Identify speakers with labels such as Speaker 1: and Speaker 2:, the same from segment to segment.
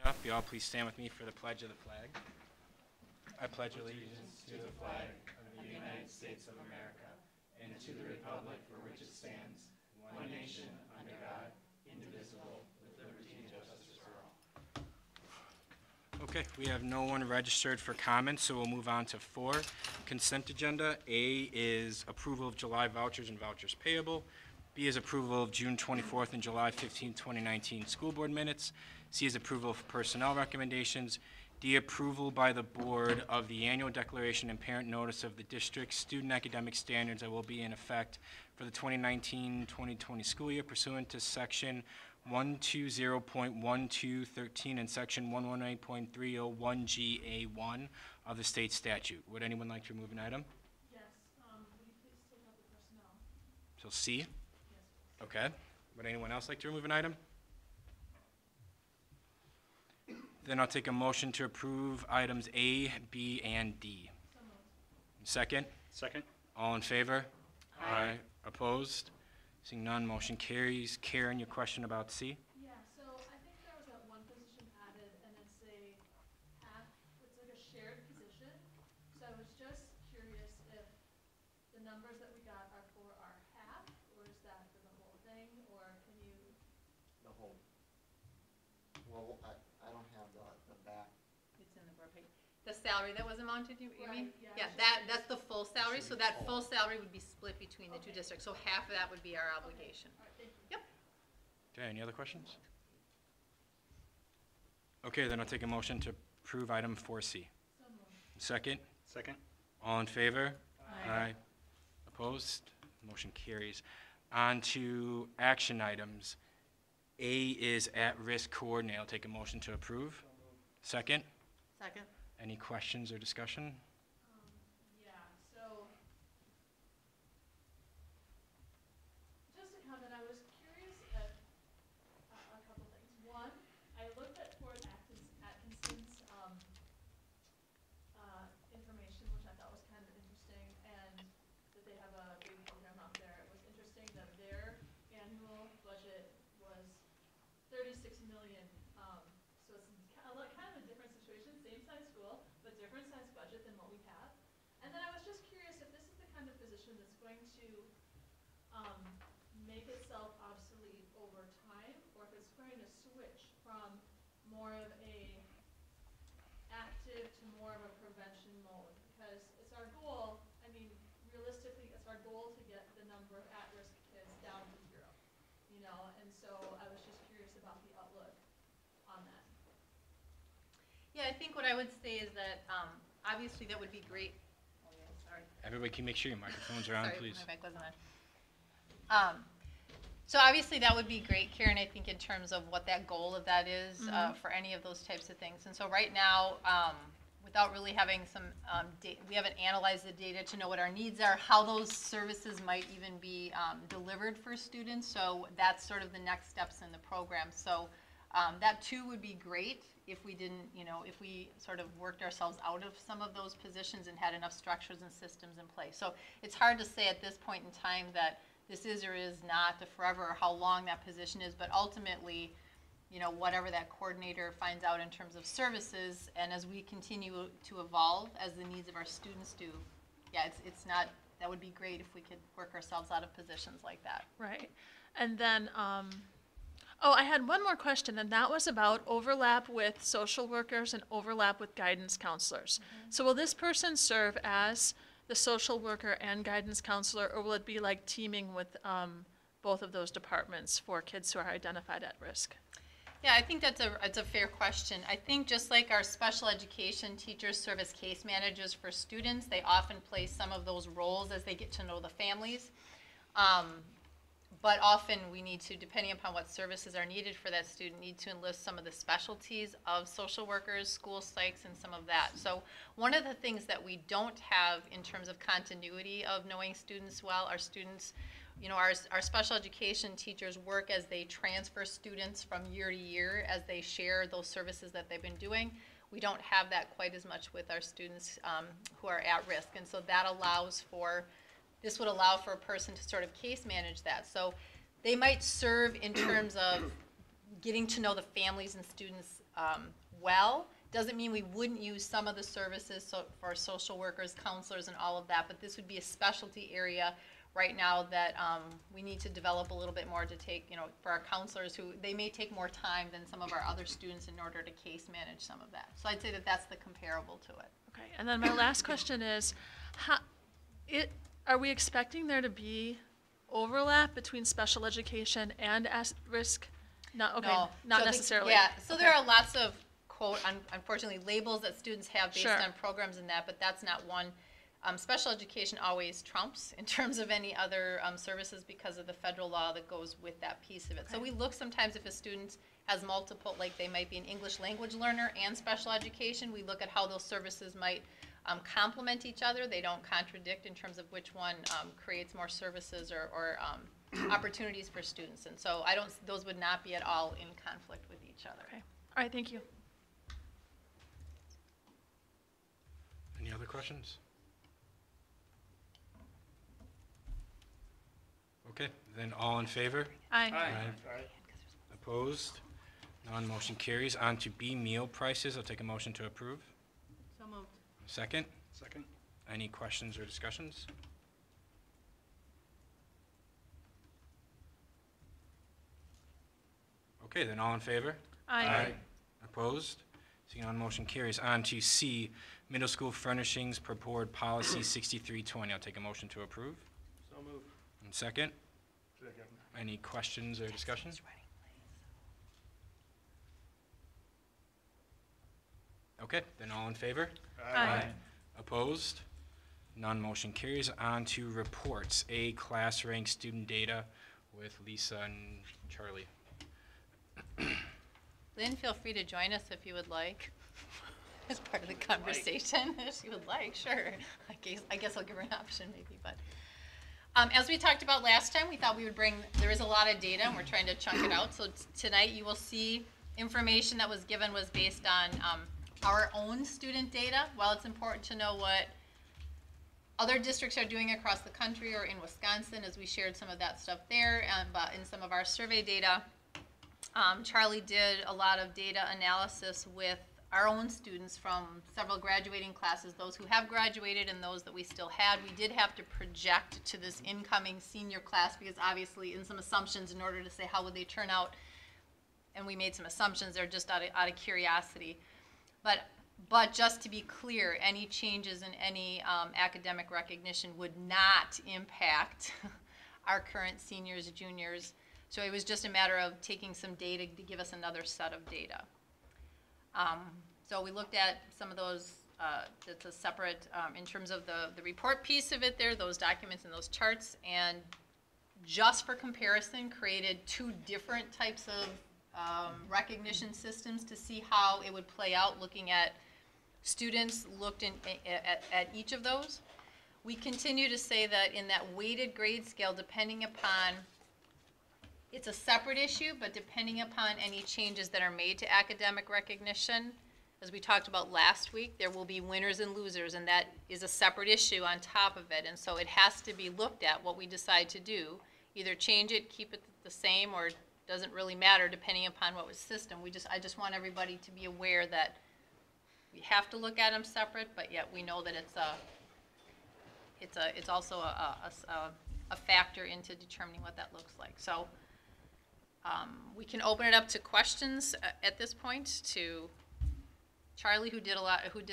Speaker 1: Up, you all please stand with me for the pledge of the flag. I pledge allegiance to the flag of the United States of America and to the republic for which it stands, one nation, under God, indivisible, with liberty and justice for all. Okay, we have no one registered for comments, so we'll move on to 4, consent agenda. A is approval of July vouchers and vouchers payable. B is approval of June 24th and July 15th, 2019 school board minutes. C is approval of personnel recommendations. D, approval by the board of the annual declaration and parent notice of the district's student academic standards that will be in effect for the 2019-2020 school year pursuant to section 120.1213 and section 118.301GA1 of the state statute. Would anyone like to remove an item?
Speaker 2: Yes. Will you please take out the personnel?
Speaker 1: So C?
Speaker 2: Yes.
Speaker 1: Okay. Would anyone else like to remove an item? Then I'll take a motion to approve items A, B, and D.
Speaker 2: So moved.
Speaker 1: Second?
Speaker 3: Second.
Speaker 1: All in favor?
Speaker 2: Aye.
Speaker 1: Opposed? Seeing none, motion carries. Karen, your question about C?
Speaker 2: Yeah, so I think there was that one position added, and it's it's like a shared position. So I was just curious if the numbers that we got are for our half, or is that for the whole thing, or can you?
Speaker 4: The whole. Well, I don't have the back.
Speaker 5: It's in the board packet. The salary that was amounted, you mean?
Speaker 2: Right,
Speaker 5: Yeah,
Speaker 2: yeah.
Speaker 5: that's the full salary, so that full salary would be split between the two
Speaker 2: Okay.
Speaker 5: districts. So half of that would be our obligation.
Speaker 2: All right, thank you.
Speaker 5: Yep.
Speaker 1: Okay, any other questions? Okay, then I'll take a motion to approve item 4C.
Speaker 2: So moved.
Speaker 1: Second?
Speaker 3: Second.
Speaker 1: All in favor?
Speaker 2: Aye.
Speaker 1: Opposed? Motion carries. On to action items. A is at-risk coordinator. I'll take a motion to approve. Second?
Speaker 5: Second.
Speaker 1: Any questions or discussion?
Speaker 2: Yeah, so just a comment, I was curious at a couple things. One, I looked at Fort Atkinson's information, which I thought was kind of interesting, and that they have a big program out there. It was interesting that their annual budget was 36 million. So it's kind of a different situation, same size school, but different size budget than what we have. And then I was just curious if this is the kind of position that's going to make itself obsolete over time, or if it's going to switch from more of a active to more of a prevention mode. Because it's our goal, I mean, realistically, it's our goal to get the number of at-risk kids down to 0, you know? And so I was just curious about the outlook on that.
Speaker 5: Yeah, I think what I would say is that, obviously that would be great. Oh, yeah, sorry.
Speaker 1: Everybody can make sure your microphones are on,
Speaker 5: Sorry,
Speaker 1: please.
Speaker 5: my mic wasn't on. So obviously that would be great, Karen, I think in terms of what that goal of that is for any of those types of things. And so right now, without really having some we haven't analyzed the data to know what our needs are, how those services might even be delivered for students. So that's sort of the next steps in the program. So that too would be great if we didn't, if we sort of worked ourselves out of some of those positions and had enough structures and systems in place. So it's hard to say at this point in time that this is or is not a forever, or how long that position is, but ultimately, whatever that coordinator finds out in terms of services, and as we continue to evolve as the needs of our students do, yeah, it's not, that would be great if we could work ourselves out of positions like that.
Speaker 6: Right. And then, I had one more question, and that was about overlap with social workers and overlap with guidance counselors. Mm-hmm. So will this person serve as the social worker and guidance counselor, or will it be like teaming with both of those departments for kids who are identified at risk?
Speaker 5: Yeah, I think it's a fair question. I think just like our special education teachers serve as case managers for students, they often play some of those roles as they get to know the families. But often we need to, depending upon what services are needed for that student, need to enlist some of the specialties of social workers, school psychs, and some of that. So one of the things that we don't have in terms of continuity of knowing students well, our students, our special education teachers work as they transfer students from year to year as they share those services that they've been doing. We don't have that quite as much with our students who are at risk. And so that allows for, this would allow for a person to sort of case manage that. So they might serve in terms of getting to know the families and students well. Doesn't mean we wouldn't use some of the services for social workers, counselors, and all of that, but this would be a specialty area right now that we need to develop a little bit more to take, for our counselors who, they may take more time than some of our other students in order to case manage some of that. So I'd say that that's the comparable to it.
Speaker 6: Okay, and then my last question is, are we expecting there to be overlap between special education and at-risk? No, okay,
Speaker 5: No.
Speaker 6: not
Speaker 5: So
Speaker 6: necessarily.
Speaker 5: So
Speaker 6: Okay.
Speaker 5: there are lots of, quote, unfortunately, labels that students have based
Speaker 6: Sure.
Speaker 5: on programs and that, but that's not one. Special education always trumps in terms of any other services because of the federal law that goes with that piece of it. So we look sometimes if a student has multiple, like they might be an English language learner and special education, we look at how those services might complement each other. They don't contradict in terms of which one creates more services or opportunities for students. And so those would not be at all in conflict with each other.
Speaker 6: Okay, all right, thank you.
Speaker 1: Any other questions? Okay, then all in favor?
Speaker 6: Aye.
Speaker 1: Opposed? None, motion carries. On to B, meal prices. I'll take a motion to approve.
Speaker 2: So moved.
Speaker 1: Second?
Speaker 3: Second.
Speaker 1: Any questions or discussions? Okay, then all in favor?
Speaker 6: Aye.
Speaker 1: Opposed? Seeing none, motion carries. On to C, middle school furnishings per board policy 6320. I'll take a motion to approve.
Speaker 3: So moved.
Speaker 1: And second?
Speaker 3: Second.
Speaker 1: Any questions or discussion? Okay, then all in favor?
Speaker 6: Aye.
Speaker 1: Opposed? None, motion carries. On to reports. A, class rank student data with Lisa and Charlie.
Speaker 5: Lynn, feel free to join us if you would like, as part of the conversation. If you would like, sure. I guess I'll give her an option maybe, but. As we talked about last time, we thought we would there is a lot of data and we're trying to chunk it out. So tonight you will see information that was given was based on our own student data. While it's important to know what other districts are doing across the country or in Wisconsin, as we shared some of that stuff there, but in some of our survey data, Charlie did a lot of data analysis with our own students from several graduating classes, those who have graduated and those that we still had. We did have to project to this incoming senior class because obviously in some assumptions in order to say how would they turn out, and we made some assumptions there just out of curiosity. But just to be clear, any changes in any academic recognition would not impact our current seniors, juniors. So it was just a matter of taking some data to give us another set of data. So we looked at some of those, that's a separate, in terms of the report piece of it there, those documents and those charts, and just for comparison, created two different types of recognition systems to see how it would play out, looking at students looked at each of those. We continue to say that in that weighted grade scale, depending upon, it's a separate issue, but depending upon any changes that are made to academic recognition, as we talked about last week, there will be winners and losers, and that is a separate issue on top of it. And so it has to be looked at what we decide to do, either change it, keep it the same, or doesn't really matter depending upon what was system. I just want everybody to be aware that we have to look at them separate, but yet we know that it's also a factor into determining what that looks like. So we can open it up to questions at this point to Charlie, who did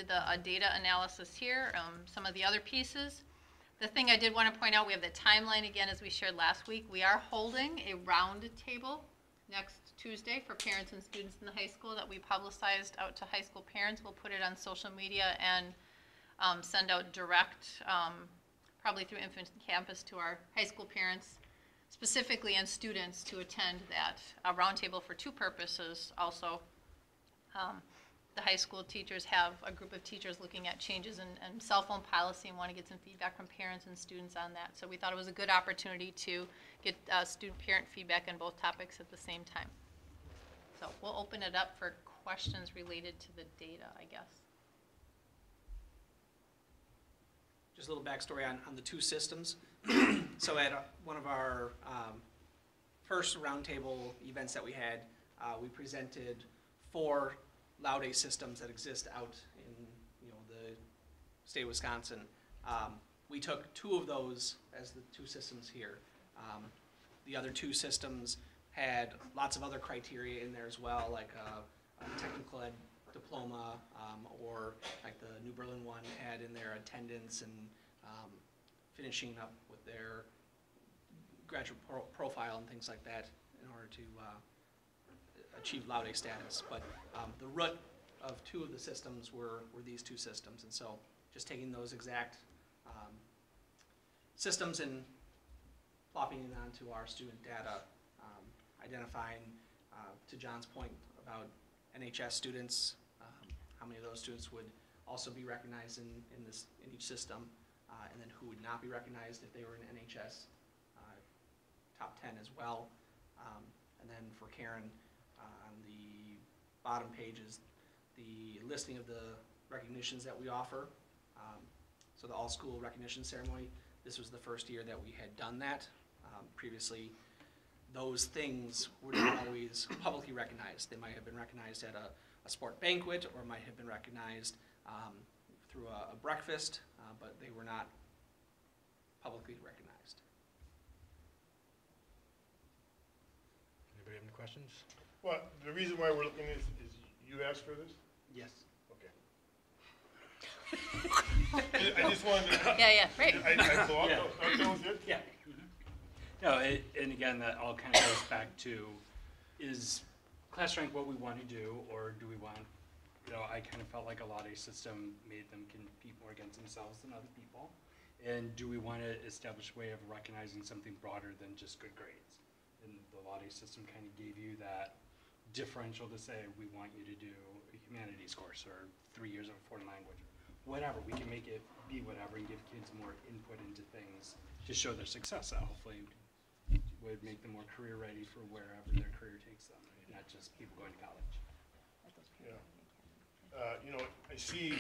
Speaker 5: the data analysis here, some of the other pieces. The thing I did want to point out, we have the timeline again as we shared last week. We are holding a round table next Tuesday for parents and students in the high school that we publicized out to high school parents. We'll put it on social media and send out direct, probably through Infant Campus, to our high school parents specifically and students to attend that roundtable for two purposes. Also, the high school teachers have a group of teachers looking at changes in cell phone policy and want to get some feedback from parents and students on that. So we thought it was a good opportunity to get student-parent feedback on both topics at the same time. So we'll open it up for questions related to the data, I guess.
Speaker 7: Just a little backstory on the two systems. So at one of our first roundtable events that we had, we presented 4 Loud A systems that exist out in, the state of Wisconsin. We took 2 of those as the 2 systems here. The other 2 systems had lots of other criteria in there as well, like a technical ed diploma, or like the New Berlin one had in their attendance and finishing up with their graduate profile and things like that in order to achieve Loud A status. But the root of 2 of the systems were these 2 systems, and so just taking those exact systems and plopping it onto our student data, identifying, to John's point about NHS students, how many of those students would also be recognized in each system, and then who would not be recognized if they were in NHS top 10 as well. And then for Karen, on the bottom page is the listing of the recognitions that we offer. So the all-school recognition ceremony, this was the first year that we had done that. Previously, those things were not always publicly recognized. They might have been recognized at a sport banquet, or might have been recognized through a breakfast, but they were not publicly recognized.
Speaker 1: Anybody have any questions?
Speaker 3: Well, the reason why we're looking at this is you asked for this?
Speaker 7: Yes.
Speaker 3: Okay. I just wanted to.
Speaker 5: Yeah, right.
Speaker 3: I thought that was it?
Speaker 1: Yeah. No, and again, that all kind of goes back to, is class rank what we want to do, or do we want, I kind of felt like a Lot A system made them compete more against themselves than other people. And do we want to establish a way of recognizing something broader than just good grades? And the Lot A system kind of gave you that differential to say, we want you to do a humanities course or 3 years of a foreign language, whatever. We can make it be whatever and give kids more input into things to show their success. That hopefully would make them more career ready for wherever their career takes them, not just people going to college.
Speaker 3: Yeah. I see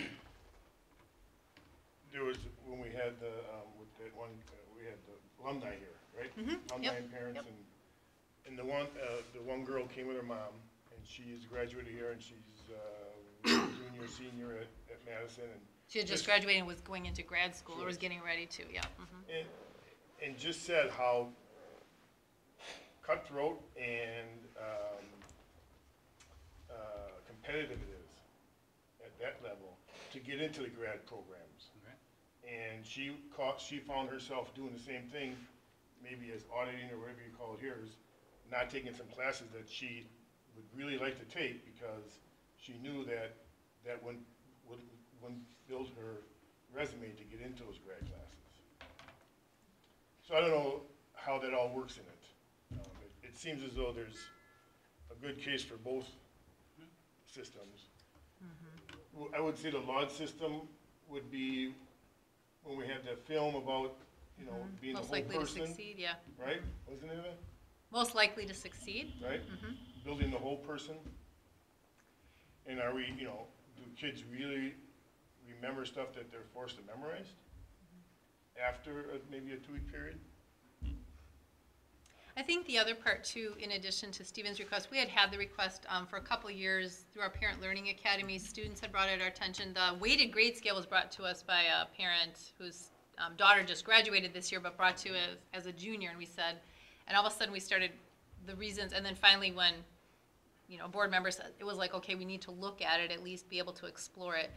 Speaker 3: there was, when we had the, with that one, we had the alumni here, right? Alumni and parents, and the one girl came with her mom, and she's graduated here, and she's junior, senior at Madison, and
Speaker 5: She had just graduated and was going into grad school, or was getting ready to, yeah.
Speaker 3: and just said how cutthroat and competitive it is at that level to get into the grad programs.
Speaker 1: Okay.
Speaker 3: And she found herself doing the same thing, maybe as auditing or whatever you call it here, is not taking some classes that she would really like to take because she knew that would build her resume to get into those grad classes. So I don't know how that all works in it. It seems as though there's a good case for both systems. I would say the Laud system would be when we had the film about, being
Speaker 5: Most
Speaker 3: the whole
Speaker 5: likely
Speaker 3: person.
Speaker 5: to succeed, yeah.
Speaker 3: Right? Wasn't it that?
Speaker 5: Most likely to succeed.
Speaker 3: Right? Building the whole person. And are we, do kids really remember stuff that they're forced to memorize after maybe a 2-week period?
Speaker 5: I think the other part too, in addition to Stephen's request, we had the request for a couple of years through our Parent Learning Academy. Students had brought it our attention. The weighted grade scale was brought to us by a parent whose daughter just graduated this year, but brought to us as a junior, and we said, and all of a sudden we started the reasons, and then finally when, board members said, it was like, okay, we need to look at it, at least be able to explore it.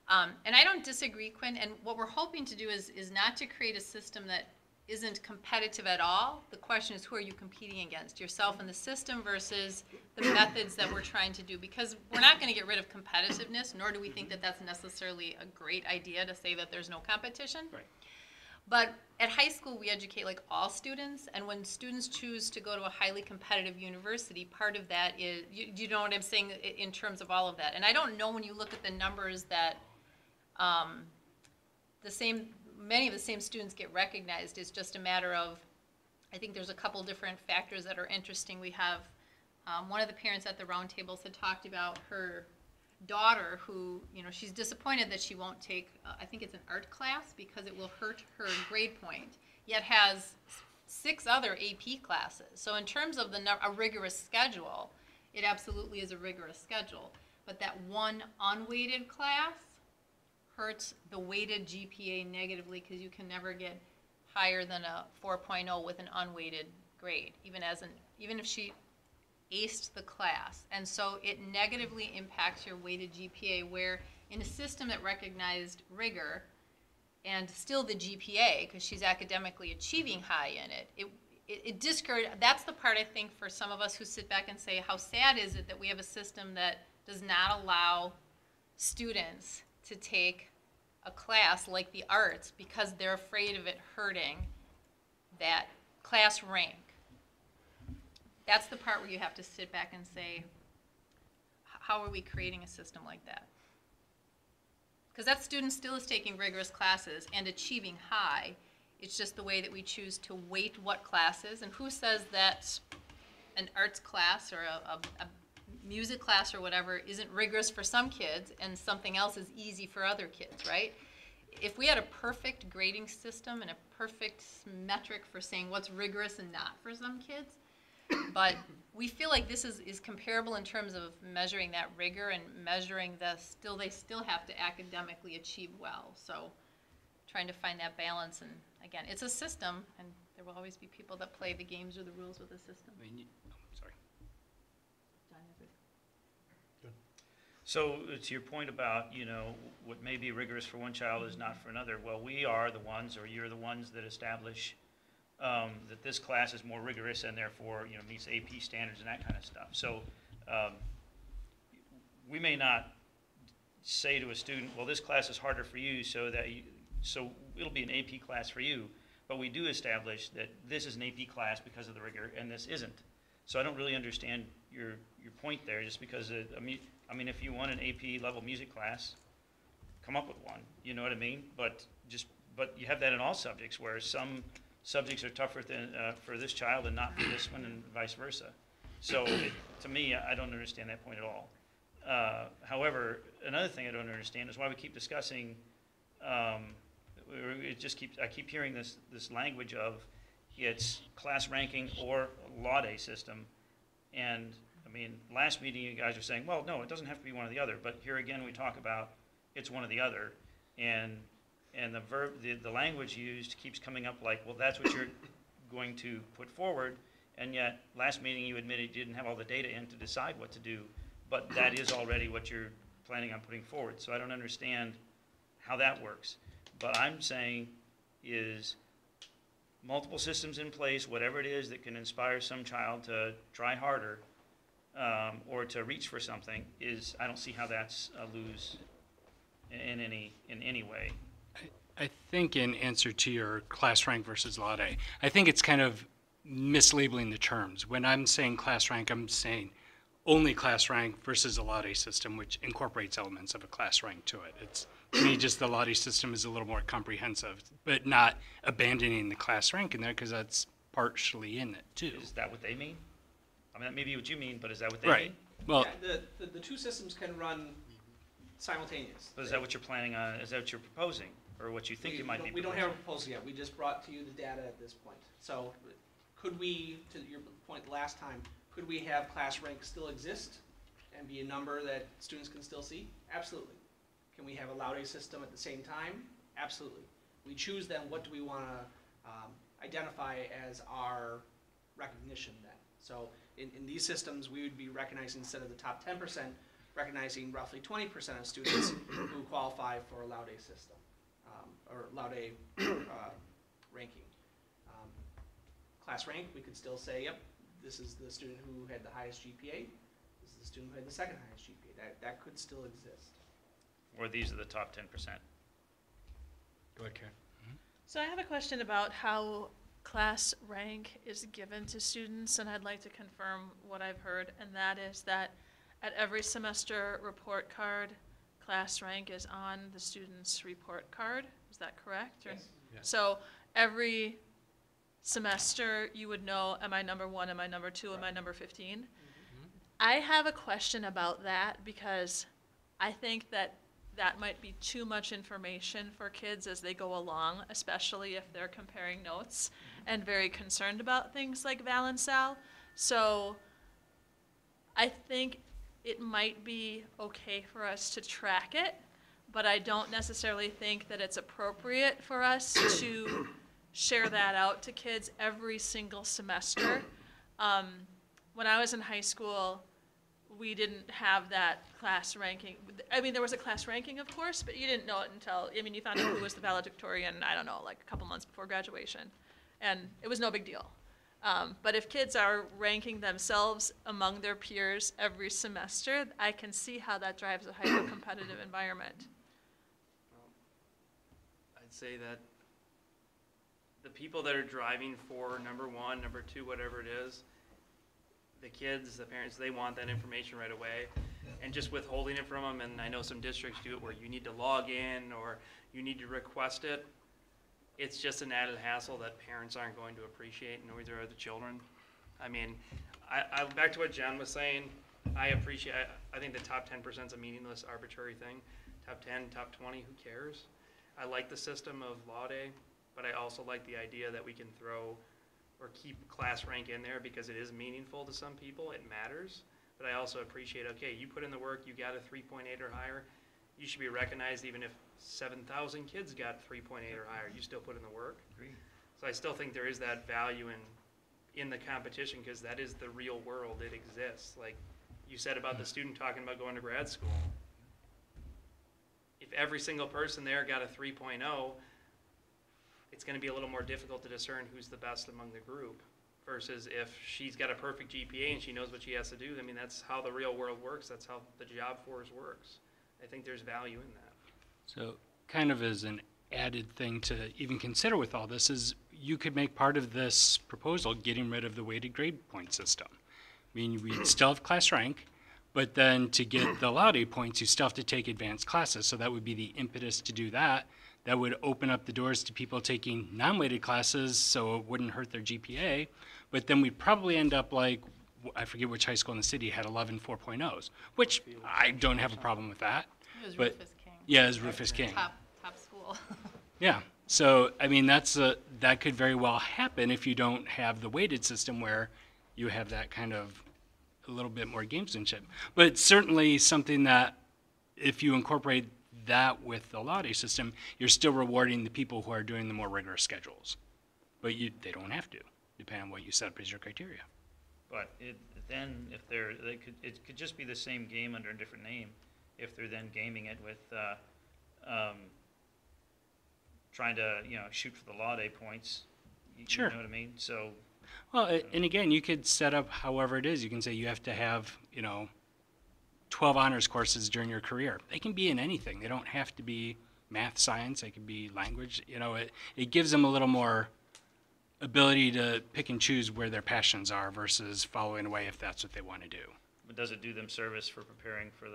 Speaker 5: And I don't disagree, Quinn, and what we're hoping to do is not to create a system that isn't competitive at all. The question is, who are you competing against? Yourself and the system versus the methods that we're trying to do, because we're not going to get rid of competitiveness, nor do we think that that's necessarily a great idea to say that there's no competition.
Speaker 1: Right.
Speaker 5: But at high school, we educate like all students, and when students choose to go to a highly competitive university, part of that is, you know what I'm saying in terms of all of that. And I don't know when you look at the numbers that many of the same students get recognized. It's just a matter of, I think there's a couple different factors that are interesting. We have one of the parents at the roundtables had talked about her daughter who, she's disappointed that she won't take, I think it's an art class because it will hurt her grade point, yet has 6 other AP classes. So in terms of a rigorous schedule, it absolutely is a rigorous schedule. But that one unweighted class hurts the weighted GPA negatively because you can never get higher than a 4.0 with an unweighted grade, even if she aced the class. And so it negatively impacts your weighted GPA, where in a system that recognized rigor and still the GPA, because she's academically achieving high in it, it discouraged. That's the part I think for some of us who sit back and say, how sad is it that we have a system that does not allow students to take a class like the arts because they're afraid of it hurting that class rank. That's the part where you have to sit back and say, how are we creating a system like that? Because that student still is taking rigorous classes and achieving high. It's just the way that we choose to weight what classes, and who says that an arts class or a music class or whatever isn't rigorous for some kids and something else is easy for other kids, right? If we had a perfect grading system and a perfect metric for saying what's rigorous and not for some kids, but we feel like this is comparable in terms of measuring that rigor and measuring they still have to academically achieve well. So trying to find that balance, and again, it's a system, and there will always be people that play the games or the rules with the system.
Speaker 8: Sorry.
Speaker 5: John has it.
Speaker 8: So to your point about, what may be rigorous for one child is not for another. Well, we are the ones, or you're the ones that establish that this class is more rigorous and therefore, meets AP standards and that kind of stuff. So we may not say to a student, well, this class is harder for you, so it'll be an AP class for you. But we do establish that this is an AP class because of the rigor, and this isn't. So I don't really understand your point there, just because, if you want an AP level music class, come up with one, you know what I mean? But you have that in all subjects, where some subjects are tougher for this child and not for this one, and vice versa. So to me, I don't understand that point at all. However, another thing I don't understand is why we keep discussing, I keep hearing this language of it's class ranking or laude system. And last meeting you guys were saying, well, no, it doesn't have to be one or the other. But here again, we talk about it's one or the other. And the language used keeps coming up like, well, that's what you're going to put forward. And yet, last meeting you admitted you didn't have all the data in to decide what to do. But that is already what you're planning on putting forward. So I don't understand how that works. But I'm saying is multiple systems in place, whatever it is that can inspire some child to try harder or to reach for something, I don't see how that's a lose in any way.
Speaker 9: I think in answer to your class rank versus laude, I think it's kind of mislabeling the terms. When I'm saying class rank, I'm saying only class rank versus a laude system, which incorporates elements of a class rank to it. It's, to me, just the laude system is a little more comprehensive, but not abandoning the class rank in there, because that's partially in it too.
Speaker 8: Is that what they mean? That may be what you mean, but is that what they mean?
Speaker 9: Well,
Speaker 7: Yeah, the two systems can run simultaneous.
Speaker 8: But is that what you're planning on? Is that what you're proposing, or what you think you might be
Speaker 7: We
Speaker 8: proposing?
Speaker 7: don't have a proposal yet. We just brought to you the data at this point. So could we, to your point last time, could we have class rank still exist and be a number that students can still see? Absolutely. Can we have a laude system at the same time? Absolutely. We choose then what do we want to identify as our recognition then. So in these systems, we would be recognizing, instead of the top 10%, recognizing roughly 20% of students who qualify for a laude system, or laude ranking. Class rank, we could still say, yep, this is the student who had the highest GPA, this is the student who had the second highest GPA. That could still exist.
Speaker 8: Or these are the top 10%?
Speaker 9: go ahead, Karen.
Speaker 6: So I have a question about how class rank is given to students, and I'd like to confirm what I've heard, and that is that at every semester report card, class rank is on the student's report card. Is that correct? Or-
Speaker 7: Yes.
Speaker 9: Yes.
Speaker 6: So every semester you would know, am I number 1, am I number 2, am I number 15? I have a question about that, because I think that might be too much information for kids as they go along, especially if they're comparing notes and very concerned about things like Valencel. So I think it might be okay for us to track it, but I don't necessarily think that it's appropriate for us to share that out to kids every single semester. When I was in high school, we didn't have that class ranking. I mean, there was a class ranking, of course, but you didn't know it until, I mean, you found out who was the valedictorian, I don't know, like a couple months before graduation. And it was no big deal. But if kids are ranking themselves among their peers every semester, I can see how that drives a hyper-competitive environment.
Speaker 10: I'd say that the people that are driving for number one, number two, whatever it is, the kids, the parents, they want that information right away. And just withholding it from them, and I know some districts do it where you need to log in or you need to request it. It's just an added hassle that parents aren't going to appreciate, nor either are the children. I mean, I back to what John was saying, I think the top 10% is a meaningless, arbitrary thing. Top 10, top 20, who cares? I like the system of Law Day, but I also like the idea that we can throw or keep class rank in there because it is meaningful to some people, it matters. But I also appreciate, okay, you put in the work, you got a 3.8 or higher, you should be recognized even if 7,000 kids got 3.8 or higher, you still put in the work.
Speaker 8: Agreed.
Speaker 10: So I still think there is that value in the competition because that is the real world, it exists. Like you said about the student talking about going to grad school. If every single person there got a 3.0, it's going to be a little more difficult to discern who's the best among the group versus if she's got a perfect GPA and she knows what she has to do. I mean, that's how the real world works. That's how the job force works. I think there's value in that.
Speaker 9: So kind of as an added thing to even consider with all this is you could make part of this proposal getting rid of the weighted grade point system. I mean, we still have class rank, but then to get the allowed points, you still have to take advanced classes. So that would be the impetus to do that. That would open up the doors to people taking non-weighted classes so it wouldn't hurt their GPA. But then we'd probably end up like, I forget which high school in the city had 11 4.0s, which I don't have a problem with that.
Speaker 5: It was
Speaker 9: But-
Speaker 5: Rufus King.
Speaker 9: Yeah, it was Rufus King.
Speaker 5: Top school.
Speaker 9: Yeah, so I mean that could very well happen if you don't have the weighted system where you have that kind of a little bit more gamesmanship. But it's certainly something that if you incorporate that with the Lottie system, you're still rewarding the people who are doing the more rigorous schedules. But they don't have to, depending on what you set up as your criteria.
Speaker 8: But then if it could just be the same game under a different name. If they're then gaming it with trying to shoot for the Law Day points,
Speaker 9: Sure.
Speaker 8: You know what I mean? So
Speaker 9: Well, and again, you could set up however it is. You can say you have to have 12 honors courses during your career. They can be in anything. They don't have to be math, science. They can be language. It gives them a little more ability to pick and choose where their passions are versus following away if that's what they want to do.
Speaker 8: but does it do them service for preparing for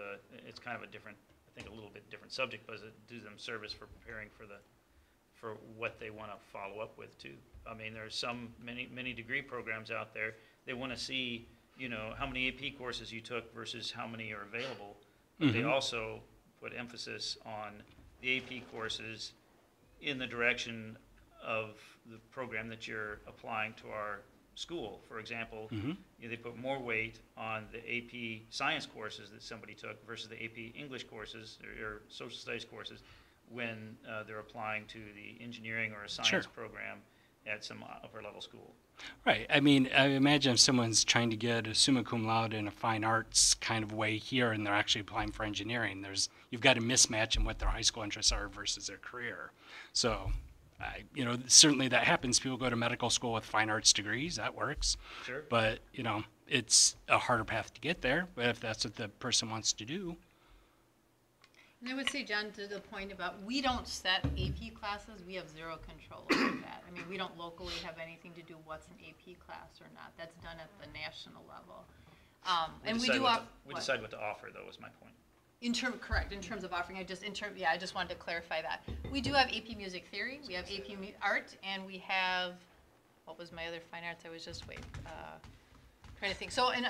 Speaker 8: it's kind of a different, I think a little bit different subject, but does it do them service for preparing for what they want to follow up with too? I mean, there's many degree programs out there. They want to see, how many AP courses you took versus how many are available. But they also put emphasis on the AP courses in the direction of the program that you're applying to our school. For example, they put more weight on the AP science courses that somebody took versus the AP English courses or social studies courses when they're applying to the engineering or a science program at some upper level school.
Speaker 9: Right. I mean, I imagine if someone's trying to get a summa cum laude in a fine arts kind of way here and they're actually applying for engineering, you've got a mismatch in what their high school interests are versus their career. So, certainly that happens. People go to medical school with fine arts degrees. That works.
Speaker 8: Sure.
Speaker 9: But, it's a harder path to get there. But if that's what the person wants to do.
Speaker 5: And I would say, John, to the point about we don't set AP classes, we have zero control over that. I mean, we don't locally have anything to do what's an AP class or not. That's done at the national level. And we do
Speaker 8: we decide what to offer, though, is my point.
Speaker 5: Correct, in terms of offering, I just wanted to clarify that. We do have AP Music Theory, we have AP Art, and we have, what was my other fine arts? I was just trying to think. So, and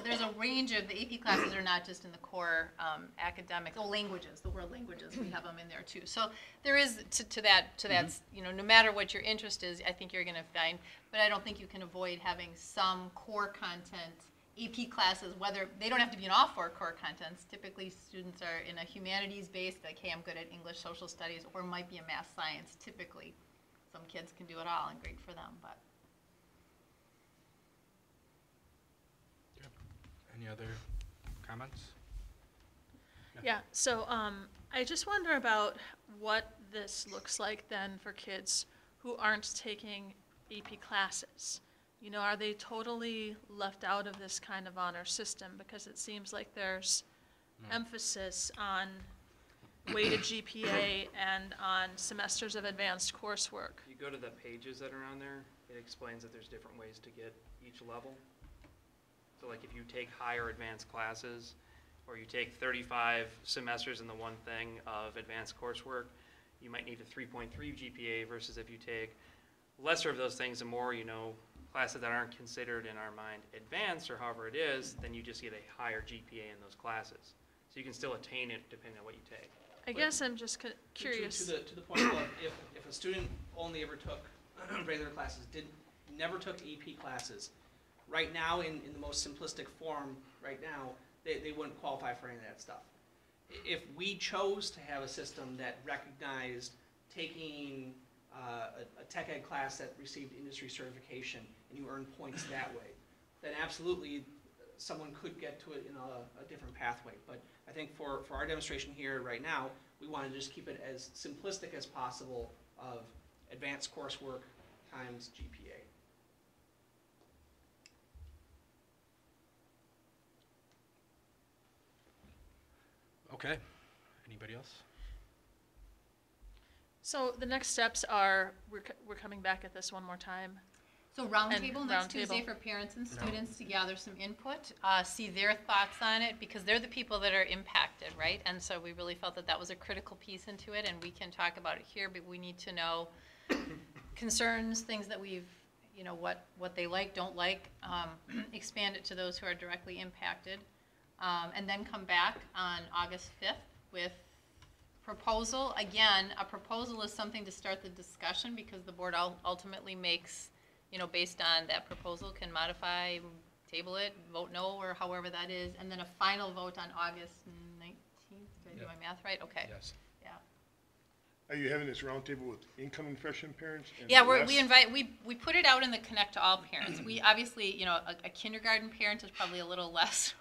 Speaker 5: there's a range of, the AP classes are not just in the core academic, languages, the world languages, we have them in there too. So there is, to that, no matter what your interest is, I think you're going to find, but I don't think you can avoid having some core content AP classes, whether, they don't have to be in all 4 core contents. Typically, students are in a humanities-based, like, hey, I'm good at English, social studies, or might be a math science, typically. Some kids can do it all, and great for them, but.
Speaker 1: Any other comments?
Speaker 6: Yeah, so I just wonder about what this looks like then for kids who aren't taking AP classes. You know, are they totally left out of this kind of honor system? Because it seems like there's emphasis on weighted GPA and on semesters of advanced coursework.
Speaker 10: If you go to the pages that are on there, it explains that there's different ways to get each level. So like if you take higher advanced classes, or you take 35 semesters in the one thing of advanced coursework, you might need a 3.3 GPA versus if you take lesser of those things and more, you know, classes that aren't considered in our mind advanced or however it is, then you just get a higher GPA in those classes. So you can still attain it depending on what you take.
Speaker 6: I guess I'm just curious.
Speaker 7: To the point of if a student only ever took regular classes, never took AP classes, right now in the most simplistic form right now, they wouldn't qualify for any of that stuff. If we chose to have a system that recognized taking a tech ed class that received industry certification and you earn points that way, then absolutely someone could get to it in a different pathway. But I think for our demonstration here right now, we want to just keep it as simplistic as possible of advanced coursework times GPA.
Speaker 1: Okay. Anybody else?
Speaker 6: So the next steps are, we're coming back at this one more time.
Speaker 5: So roundtable next
Speaker 6: roundtable.
Speaker 5: Tuesday for parents and students to gather some input, see their thoughts on it, because they're the people that are impacted, right? And so we really felt that that was a critical piece into it, and we can talk about it here, but we need to know concerns, things that we've, you know, what they like, don't like, expand it to those who are directly impacted, and then come back on August 5th with proposal. Again, a proposal is something to start the discussion because the board ultimately makes, you know, based on that proposal, can modify, table it, vote no, or however that is, and then a final vote on August 19th. Did I do my math right? Okay.
Speaker 1: Yes.
Speaker 5: Yeah.
Speaker 3: Are you having this roundtable with incoming freshman parents? And
Speaker 5: Yeah,
Speaker 3: the
Speaker 5: we put it out in the Connect to All parents. We obviously, you know, a kindergarten parent is probably a little less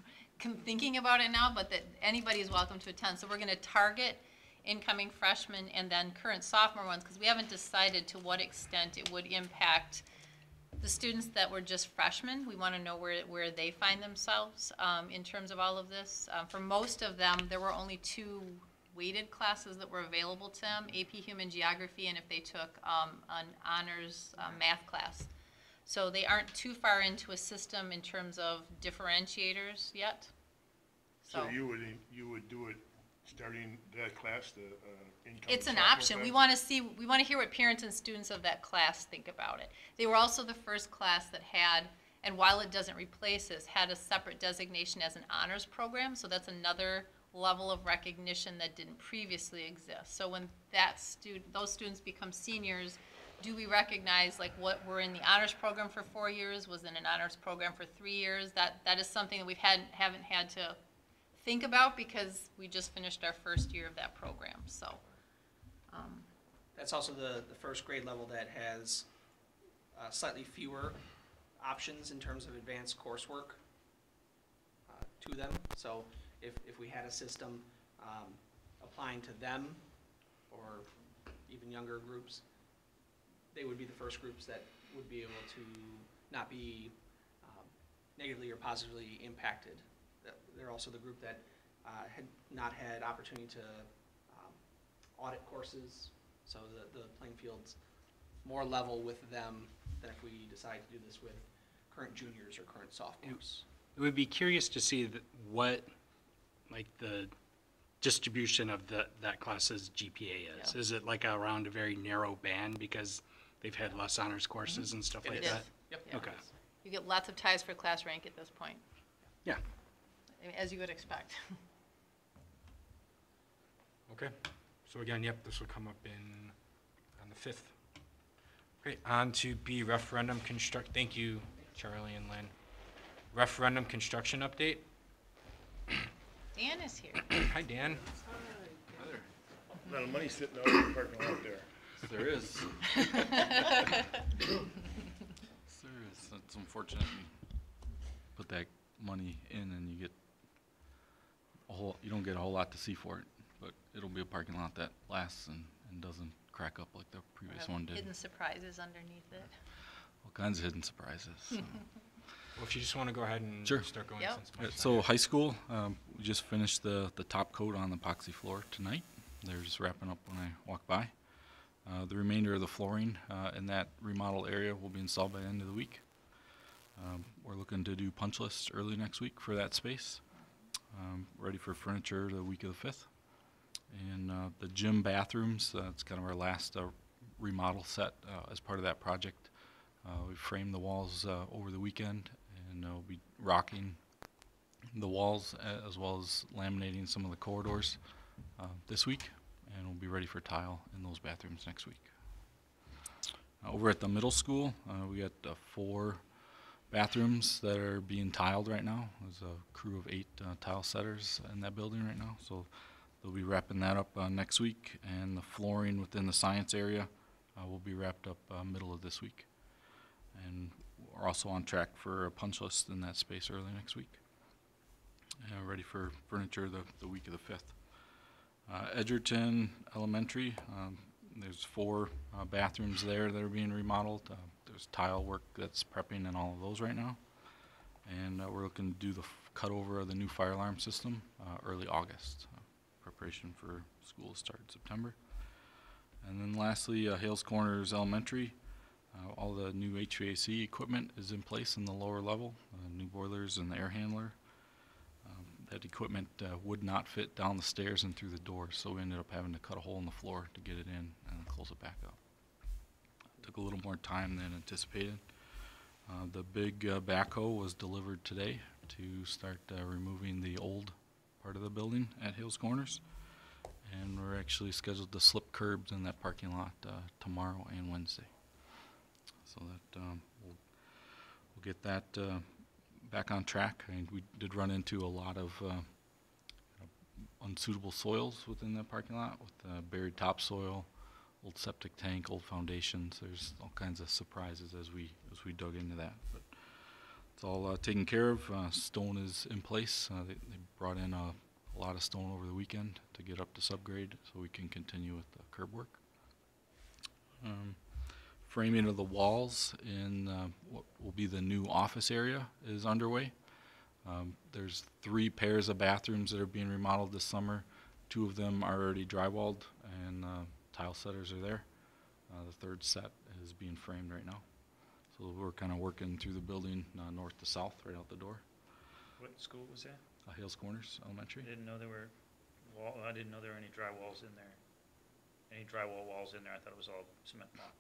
Speaker 5: thinking about it now, but that anybody is welcome to attend. So we're going to target incoming freshmen and then current sophomore ones, because we haven't decided to what extent it would impact the students that were just freshmen. We want to know where they find themselves in terms of all of this. For most of them, there were only 2 weighted classes that were available to them, AP Human Geography, and if they took an honors math class. So they aren't too far into a system in terms of differentiators yet.
Speaker 3: So you would do it starting that class, the incoming
Speaker 5: It's an
Speaker 3: sophomore
Speaker 5: option.
Speaker 3: class?
Speaker 5: We want to hear what parents and students of that class think about it. They were also the first class that had, and while it doesn't replace this, had a separate designation as an honors program, so that's another level of recognition that didn't previously exist. So when those students become seniors, do we recognize like what were in the honors program for 4 years, was in an honors program for 3 years? That is something that we haven't had to think about because we just finished our first year of that program. So
Speaker 7: That's also the first grade level that has slightly fewer options in terms of advanced coursework to them. So if we had a system applying to them or even younger groups, they would be the first groups that would be able to not be negatively or positively impacted. They're also the group that had not had opportunity to audit courses, so the playing field's more level with them than if we decide to do this with current juniors or current sophomores.
Speaker 9: It would be curious to see what, like, the distribution of that class's GPA is.
Speaker 5: Yeah.
Speaker 9: Is it like around a very narrow band because they've had less honors courses and stuff
Speaker 7: It
Speaker 9: like
Speaker 7: is.
Speaker 9: that?
Speaker 7: Yep.
Speaker 5: Yeah.
Speaker 9: Okay.
Speaker 5: you get lots of ties for class rank at this point.
Speaker 9: Yeah.
Speaker 5: As you would expect.
Speaker 1: Okay. So again, yep, this will come up on the 5th. Great. On to B, referendum construct. Thank you, Charlie and Lynn. referendum construction update.
Speaker 5: Dan is here.
Speaker 1: Hi, Dan.
Speaker 3: A lot of money sitting out in the parking lot there.
Speaker 11: There is. There is. It's unfortunate you put that money in and you get you don't get a whole lot to see for it, but it'll be a parking lot that lasts and doesn't crack up like the previous one did.
Speaker 5: Hidden surprises underneath it.
Speaker 11: All kinds of hidden surprises. So.
Speaker 1: Well, if you just want to go ahead and
Speaker 11: Sure.
Speaker 1: start going.
Speaker 5: Yep.
Speaker 1: Since
Speaker 11: Yeah,
Speaker 1: Mike's
Speaker 11: so
Speaker 1: not here.
Speaker 11: high school, we just finished the top coat on the epoxy floor tonight. They're just wrapping up when I walk by. The remainder of the flooring in that remodel area will be installed by the end of the week. We're looking to do punch lists early next week for that space. Ready for furniture the week of the 5th. And the gym bathrooms, it's kind of our last remodel set as part of that project. We framed the walls over the weekend, and we'll be rocking the walls as well as laminating some of the corridors this week, and we'll be ready for tile in those bathrooms next week. Over at the middle school, we got 4 bathrooms that are being tiled right now. There's a crew of 8 tile setters in that building right now, so they'll be wrapping that up next week, and the flooring within the science area will be wrapped up middle of this week. And we're also on track for a punch list in that space early next week. Ready for furniture the week of the 5th. Edgerton Elementary, there's 4 bathrooms there that are being remodeled. There's tile work that's prepping in all of those right now. And we're looking to do the cut over of the new fire alarm system early August. Preparation for school to start in September. And then lastly, Hales Corners Elementary. All the new HVAC equipment is in place in the lower level, new boilers and the air handler. That equipment would not fit down the stairs and through the doors, so we ended up having to cut a hole in the floor to get it in and then close it back up. Took a little more time than anticipated. The big backhoe was delivered today to start removing the old part of the building at Hales Corners. And we're actually scheduled to slip curbs in that parking lot tomorrow and Wednesday. So that we'll get that back on track. I mean, we did run into a lot of unsuitable soils within the parking lot with buried topsoil, old septic tank, old foundations. There's all kinds of surprises as we dug into that. But it's all taken care of. Stone is in place. They brought in a lot of stone over the weekend to get up to subgrade so we can continue with the curb work. Framing of the walls in what will be the new office area is underway. There's 3 pairs of bathrooms that are being remodeled this summer. 2 of them are already drywalled and tile setters are there. The 3rd set is being framed right now. So we're kind of working through the building north to south right out the door.
Speaker 8: What school was that?
Speaker 11: Hales Corners Elementary.
Speaker 8: I didn't know there were any drywalls in there. Any drywall walls in there? I thought it was all cement block.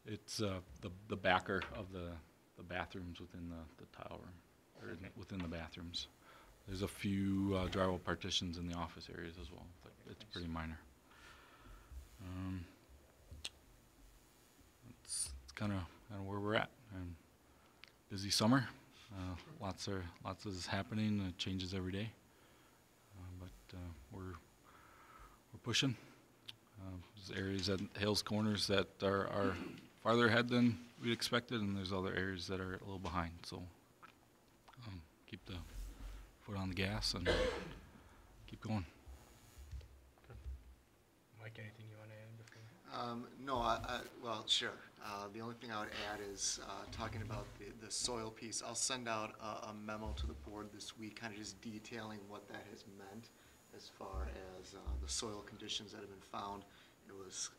Speaker 11: It's the backer of the bathrooms within the tile room, or
Speaker 8: Okay.
Speaker 11: within the bathrooms. There's a few drywall partitions in the office areas as well, but
Speaker 8: Okay,
Speaker 11: it's
Speaker 8: thanks.
Speaker 11: pretty minor. It's kind of where we're at. And busy summer. Lots is happening. It changes every day, but we're pushing. There's areas at Hales Corners that are farther ahead than we expected, and there's other areas that are a little behind. So keep the foot on the gas and keep going.
Speaker 1: Mike, anything you want to add before?
Speaker 4: No, well, sure. The only thing I would add is talking about the soil piece. I'll send out a memo to the board this week, kind of just detailing what that has meant as far as the soil conditions that have been found. It was,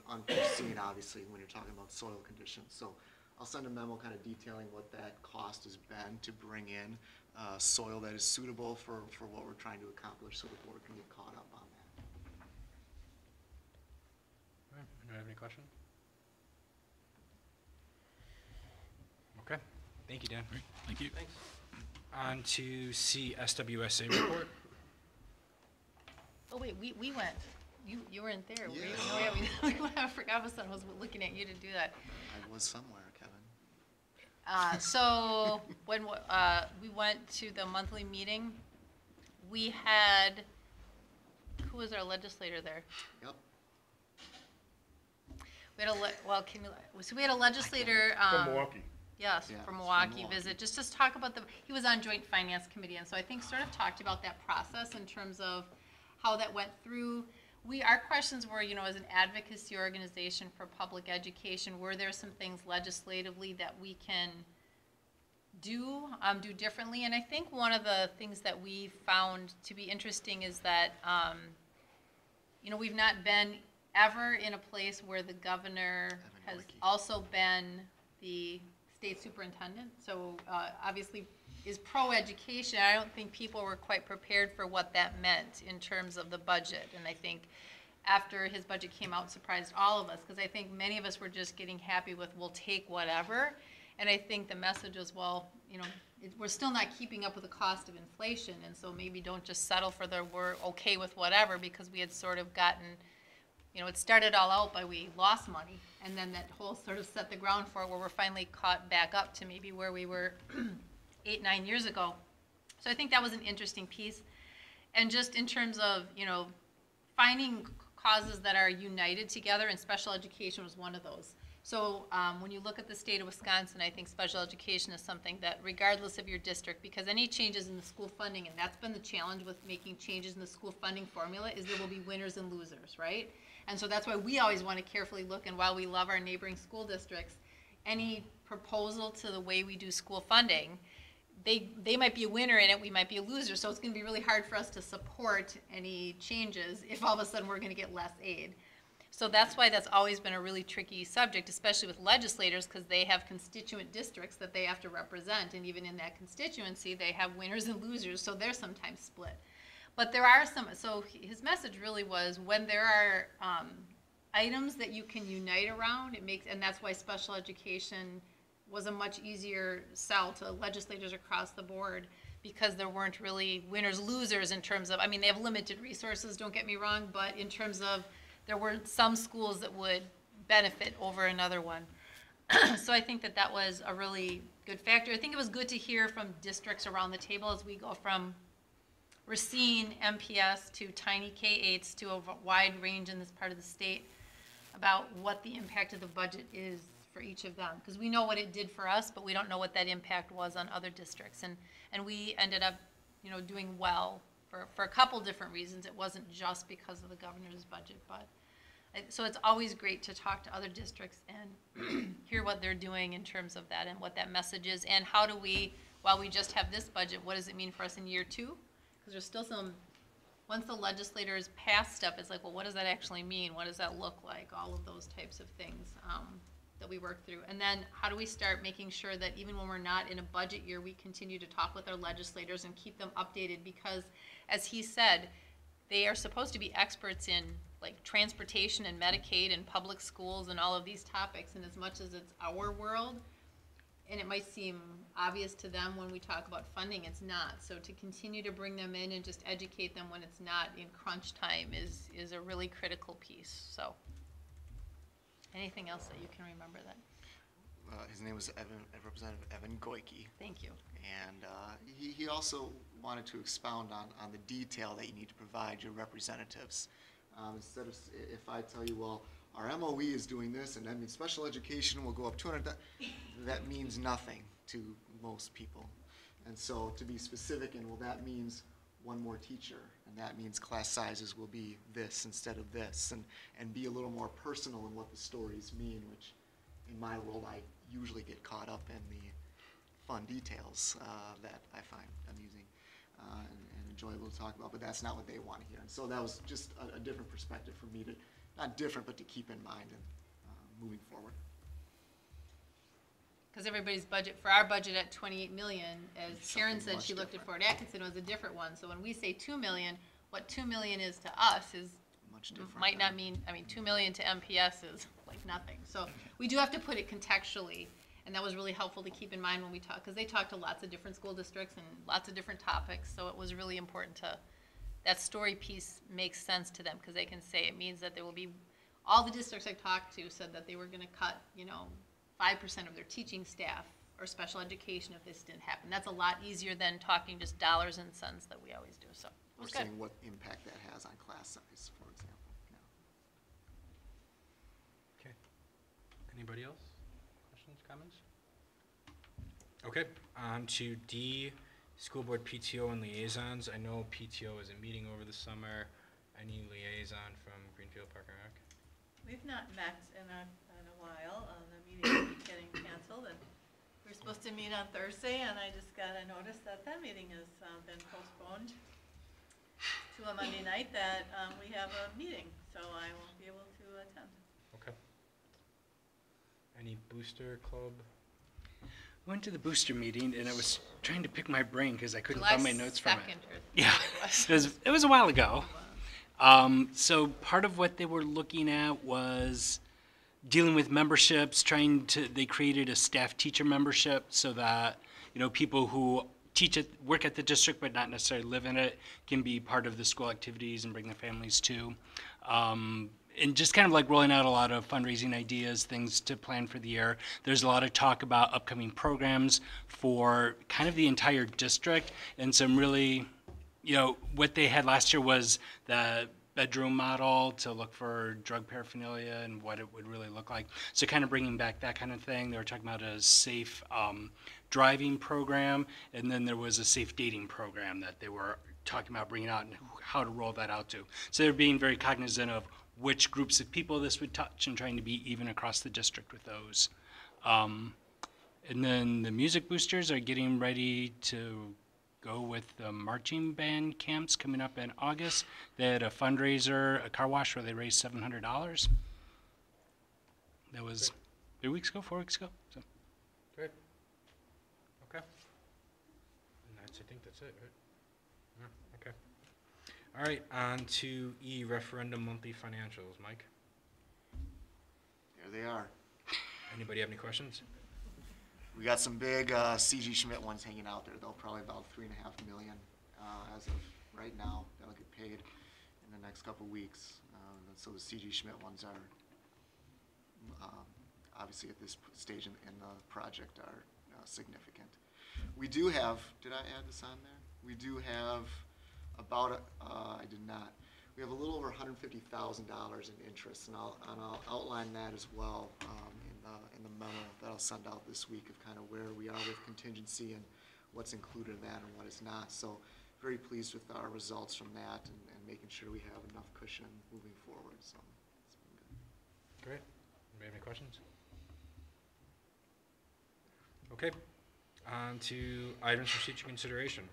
Speaker 4: unforeseen, obviously, when you're talking about soil conditions. So I'll send a memo kind of detailing what that cost has been to bring in soil that is suitable for what we're trying to accomplish, so the board can get caught up on that.
Speaker 1: All right. Anyone have any questions? Okay. Thank you, Dan.
Speaker 11: Great, thank you.
Speaker 1: Thanks. On to CSWSA report.
Speaker 5: Oh, wait, we went. You weren't there. Were you?
Speaker 4: Yeah.
Speaker 5: No, yeah, I forgot I was looking at you to do that.
Speaker 4: I was somewhere, Kevin.
Speaker 5: So when we went to the monthly meeting, we had, who was our legislator there?
Speaker 4: Yep.
Speaker 5: We had so we had a legislator.
Speaker 3: From Milwaukee.
Speaker 5: Yes,
Speaker 4: Yeah,
Speaker 5: from
Speaker 4: from
Speaker 5: Milwaukee
Speaker 4: Milwaukee.
Speaker 5: visit, just to talk about he was on Joint Finance Committee, and so I think sort of talked about that process in terms of how that went through. Our questions were, as an advocacy organization for public education, were there some things legislatively that we can do differently? And I think one of the things that we found to be interesting is that, we've not been ever in a place where the governor has also been the state superintendent. So obviously is pro-education. I don't think people were quite prepared for what that meant in terms of the budget. And I think after his budget came out, surprised all of us, because I think many of us were just getting happy with, we'll take whatever. And I think the message was, well, we're still not keeping up with the cost of inflation, and so maybe don't just settle for we're okay with whatever, because we had sort of gotten, it started all out by we lost money, and then that whole sort of set the ground for it, where we're finally caught back up to maybe where we were 8-9 years ago. So I think that was an interesting piece. And just in terms of, finding causes that are united together, and special education was one of those. So when you look at the state of Wisconsin, I think special education is something that, regardless of your district, because any changes in the school funding, and that's been the challenge with making changes in the school funding formula, is there will be winners and losers, right? And so that's why we always want to carefully look, and while we love our neighboring school districts, any proposal to the way we do school funding, they might be a winner in it, we might be a loser, so it's going to be really hard for us to support any changes if all of a sudden we're going to get less aid. So that's why that's always been a really tricky subject, especially with legislators, because they have constituent districts that they have to represent, and even in that constituency, they have winners and losers, so they're sometimes split. But there are so his message really was, when there are items that you can unite around, and that's why special education was a much easier sell to legislators across the board, because there weren't really winners, losers in terms of, they have limited resources, don't get me wrong, but in terms of, there were some schools that would benefit over another one. So I think that was a really good factor. I think it was good to hear from districts around the table as we go from Racine, MPS, to tiny K-8s, to a wide range in this part of the state, about what the impact of the budget is for each of them. Because we know what it did for us, but we don't know what that impact was on other districts. And we ended up, doing well for a couple different reasons. It wasn't just because of the governor's budget, but so it's always great to talk to other districts and hear what they're doing in terms of that, and what that message is, and how do we, while we just have this budget, what does it mean for us in year 2? Because there's still once the legislators pass stuff, it's like, well, what does that actually mean? What does that look like? All of those types of things that we work through. And then how do we start making sure that even when we're not in a budget year, we continue to talk with our legislators and keep them updated, because, as he said, they are supposed to be experts in like transportation and Medicaid and public schools and all of these topics, and as much as it's our world, and it might seem obvious to them when we talk about funding, it's not. So to continue to bring them in and just educate them when it's not in crunch time is a really critical piece. So anything else that you can remember that?
Speaker 4: His name was Representative Evan Goyke.
Speaker 5: Thank you.
Speaker 4: And he also wanted to expound on the detail that you need to provide your representatives. Instead of, if I tell you, well, our MOE is doing this, and that means special education will go up 200, that means nothing to most people. And so to be specific, and well, that means one more teacher, and that means class sizes will be this instead of this, and be a little more personal in what the stories mean, which in my world I usually get caught up in the fun details that I find amusing and enjoyable to talk about, but that's not what they want to hear. And so that was just a different perspective for me to, not different, but to keep in mind and moving forward.
Speaker 5: Because everybody's budget, for our budget at 28 million, as Karen said, she looked at
Speaker 4: different.
Speaker 5: Fort Atkinson, was a different one. So when we say 2 million, what 2 million is to us is,
Speaker 4: Much different.
Speaker 5: might not mean, 2 million to MPS is like nothing. So we do have to put it contextually, and that was really helpful to keep in mind when we talk, because they talk to lots of different school districts and lots of different topics, so it was really important to, that story piece makes sense to them, because they can say it means that there will be, all the districts I talked to said that they were going to cut, 5% of their teaching staff or special education if this didn't happen. That's a lot easier than talking just dollars and cents that we always do, so it
Speaker 4: Or
Speaker 5: was good.
Speaker 4: saying what impact that has on class size, for example. Yeah.
Speaker 1: Okay. Anybody else? Questions, comments? Okay, on to D, school board PTO and liaisons. I know PTO is a meeting over the summer. Any liaison from Greenfield Park and Rec?
Speaker 12: We've not met in a while. The meeting keeps getting canceled, and we're supposed to meet on Thursday, and I just got a notice that that meeting has been postponed to a Monday night, that we have a meeting, so I won't be able to attend.
Speaker 1: Okay. Any booster club?
Speaker 9: I went to the booster meeting and I was trying to pick my brain because I couldn't
Speaker 5: July
Speaker 9: find my notes from it.
Speaker 5: 2nd or
Speaker 9: Yeah,
Speaker 5: whatever
Speaker 9: it was a while ago. So part of what they were looking at was dealing with memberships, they created a staff teacher membership so that, people who work at the district but not necessarily live in it can be part of the school activities and bring their families to. And just kind of like rolling out a lot of fundraising ideas, things to plan for the year. There's a lot of talk about upcoming programs for kind of the entire district, and some really, what they had last year was the bedroom model to look for drug paraphernalia and what it would really look like. So kind of bringing back that kind of thing. They were talking about a safe driving program, and then there was a safe dating program that they were talking about bringing out and how to roll that out to. So they're being very cognizant of which groups of people this would touch and trying to be even across the district with those. And then the music boosters are getting ready to go with the marching band camps coming up in August. They had a fundraiser, a car wash, where they raised $700. That was 4 weeks ago. So.
Speaker 1: Great. Okay. And I think that's it, right? Yeah, okay. All right, on to E, referendum monthly financials. Mike,
Speaker 4: There they are.
Speaker 1: anybody have any questions?
Speaker 4: We got some big CG Schmidt ones hanging out there, though, probably about $3.5 million as of right now. That'll get paid in the next couple weeks. So the CG Schmidt ones are obviously at this stage in the project are significant. We do have, did I add this on there? We do have about, I did not. We have a little over $150,000 in interest, and I'll outline that as well in the memo that I'll send out this week of kind of where we are with contingency and what's included in that and what is not. So very pleased with our results from that and making sure we have enough cushion moving forward. So it's been good.
Speaker 1: Great. Anybody have any questions? Okay. On to items for future consideration.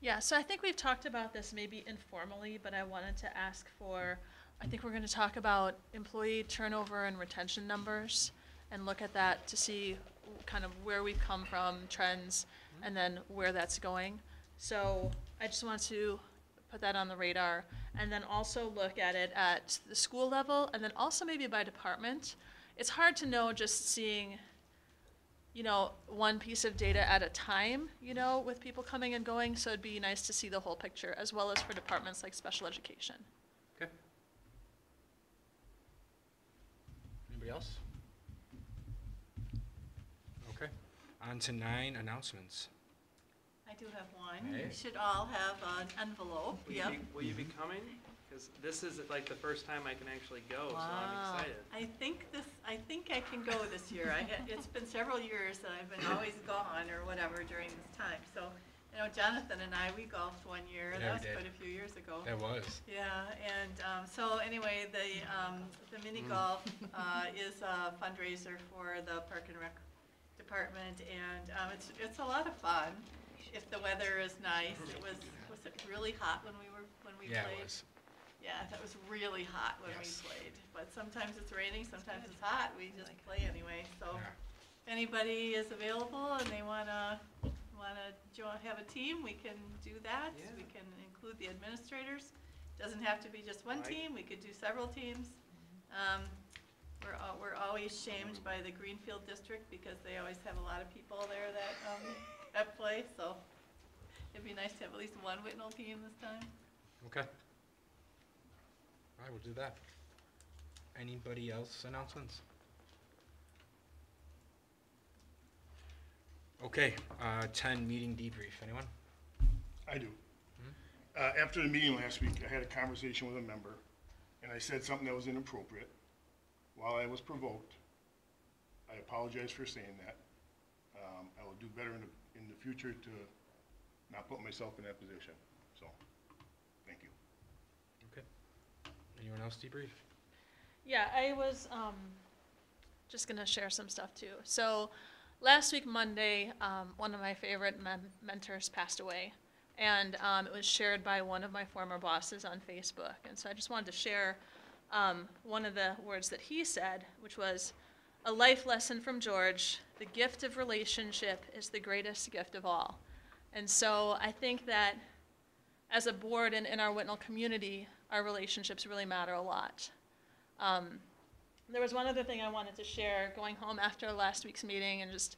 Speaker 6: Yeah, so I think we've talked about this maybe informally, but I wanted to ask for, I think we're going to talk about employee turnover and retention numbers and look at that to see kind of where we've come from, trends, and then where that's going. So I just want to put that on the radar, and then also look at it at the school level, and then also maybe by department. It's hard to know just seeing one piece of data at a time, with people coming and going, so it'd be nice to see the whole picture, as well as for departments like special education.
Speaker 1: Okay. Anybody else? Okay. On to 9, announcements.
Speaker 12: I do have one.
Speaker 1: Hey.
Speaker 12: You should all have an envelope. Yep.
Speaker 10: Will you be coming? Because this is like the first time I can actually go, so I'm
Speaker 12: Wow.
Speaker 10: excited.
Speaker 12: I think I can go this year. It's been several years that I've been always gone or whatever during this time. So, Jonathan and I, we golfed one year.
Speaker 1: Yeah, we
Speaker 12: That was
Speaker 1: did.
Speaker 12: quite a few years ago.
Speaker 1: That was.
Speaker 12: Yeah, and so anyway, the mini golf is a fundraiser for the Park and Rec department, and it's a lot of fun if the weather is nice. Was it really hot when we
Speaker 1: Yeah,
Speaker 12: played?
Speaker 1: it was.
Speaker 12: Yeah, that was really hot when
Speaker 1: Yes.
Speaker 12: we played, but sometimes it's raining, sometimes it's hot, we just play anyway, so.
Speaker 1: Yeah.
Speaker 12: If anybody is available and they wanna have a team, we can do that.
Speaker 10: Yeah.
Speaker 12: We can include the administrators, doesn't have to be just one
Speaker 10: Right.
Speaker 12: team, we could do several teams. We're always shamed by the Greenfield district because they always have a lot of people there that play, so it'd be nice to have at least one Whitnall team this time.
Speaker 1: Okay. All right, we'll do that. Anybody else announcements? Okay, 10, meeting debrief. Anyone?
Speaker 3: I do. After the meeting last week, I had a conversation with a member, and I said something that was inappropriate. While I was provoked, I apologize for saying that. I will do better in the future to not put myself in that position. So, thank you.
Speaker 1: Okay. Anyone else debrief?
Speaker 6: Yeah, I was just gonna share some stuff too. So last week, Monday, one of my favorite mentors passed away. And it was shared by one of my former bosses on Facebook. And so I just wanted to share one of the words that he said, which was, "A life lesson from George, the gift of relationship is the greatest gift of all." And so I think that as a board and in our Whitnall community, our relationships really matter a lot. There was one other thing I wanted to share going home after last week's meeting and just,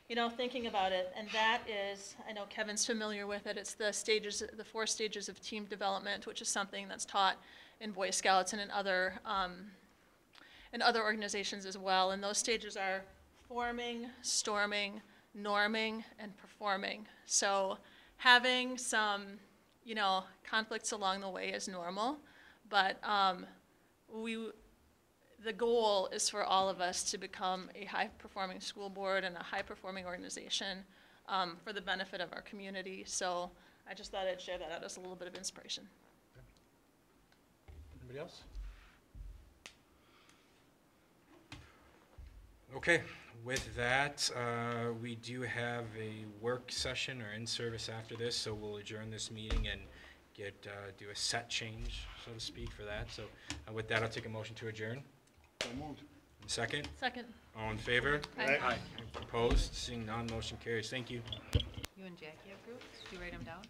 Speaker 6: you know, thinking about it, and that is, I know Kevin's familiar with it, it's the 4 stages of team development, which is something that's taught in Boy Scouts and in other organizations as well. And those stages are forming, storming, norming, and performing. So having some, you know, conflicts along the way is normal, but the goal is for all of us to become a high-performing school board and a high-performing organization for the benefit of our community. So I just thought I'd share that out as a little bit of inspiration.
Speaker 1: Anybody else? Okay, with that, we do have a work session or in-service after this, so we'll adjourn this meeting and do a set change, so to speak, for that. So with that, I'll take a motion to adjourn.
Speaker 3: So moved.
Speaker 1: Second?
Speaker 6: Second.
Speaker 1: All in favor?
Speaker 6: Aye.
Speaker 1: Opposed? Seeing none, motion carries. Thank you.
Speaker 5: You and Jackie have groups? Do you write them down?